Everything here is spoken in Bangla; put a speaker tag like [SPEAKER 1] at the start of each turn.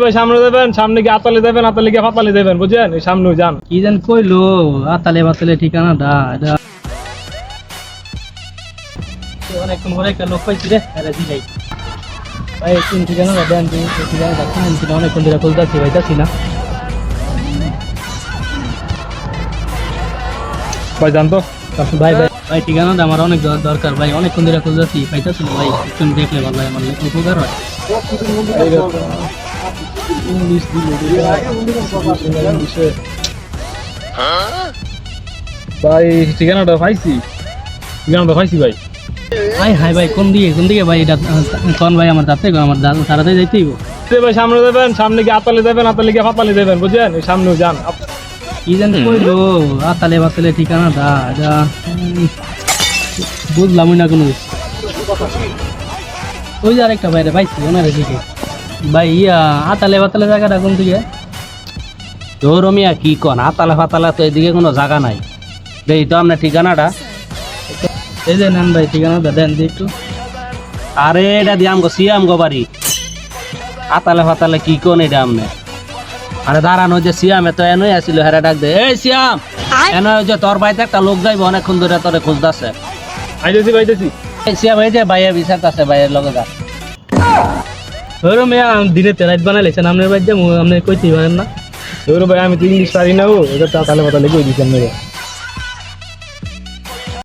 [SPEAKER 1] ভাই সামনে দেবেন, সামনে গিয়ে আতালে দেবেন, আতালে গিয়ে পাতালে দেবেন, বুঝছেন? এই সামনে যান।
[SPEAKER 2] কি যেন কইলো আতালে বাতালে ঠিকানাটা এটা অনেকক্ষণ পরে একটা লোক পাইছি রে আরে দিলাই ভাই কোন ঠিকানাটা দেন দিন ঠিকানাটা শুনছি না অনেকক্ষণ ধরে খুঁজতেছি পাইতাছি না
[SPEAKER 1] ভাই জান তো।
[SPEAKER 2] ভাই ভাই ভাই ঠিকানাটা আমার অনেক দরকার ভাই অনেকক্ষণ ধরে খুঁজতেছি পাইতাছি না ভাই একটু দেখলে ভালো হয় আমার উপকার হয়
[SPEAKER 1] ইংলিশ ইংলিশে ভাই ঠিকানাটা পাইছি, ঠিকানাটা পাইছি ভাই।
[SPEAKER 2] ভাই হাই ভাই কোন দিকে ভাই এটা কোন ভাই আমার যাতে আমার তাড়াতাড়ি যাইতেই
[SPEAKER 1] ভাই সামনে দেবেন, সামনে গিয়ে আতালে দেবেন, আতালে গিয়ে পাতালে দেবেন, বুঝছেন? এই সামনে যান।
[SPEAKER 2] কি যেন কইলো আতালে বাতালে ঠিকানাটা এটা বুঝলামই না কোনো ওই যে আরেকটা বাইরে পাইছি ওনার দিকে ভাই ইয়া আতালে বাতালে জায়গাটা কোন দিকে
[SPEAKER 3] রমিয়া কি কন আতালা ফাতালা তো এদিকে কোনো জায়গা নাই দেই তো আপনার ঠিকানাটা
[SPEAKER 2] এই যে নেন ভাই ঠিকানাটা দেন দি একটু
[SPEAKER 3] আরে এটা দিয়ে আমগো সিয়াম গো বাড়ি আতালে ফাতালে কি কোন এটা আমনে আরে দাঁড়ানো যে সিয়ামে তো এনই আসিল হেরা ডাক দে এই সিয়াম এন যে তোর বাড়িতে একটা লোক যাইব অনেকক্ষণ ধরে তোরে খুঁজতেছে
[SPEAKER 1] আইতেছি পাইতেছি।
[SPEAKER 3] এই সিয়াম এই যে ভাইয়া বিচারতেছে ভাইয়ের লগে যা
[SPEAKER 2] ওরম মেয়া দিনে তেরাইত বানাইলেছেন আপনার বাড়িতে আপনি কইতেই পারেন না
[SPEAKER 1] ভাই আমি তো ইংলিশ পারি না, ও এটা আতালে পাতালে কই দিচ্ছেন মেরে।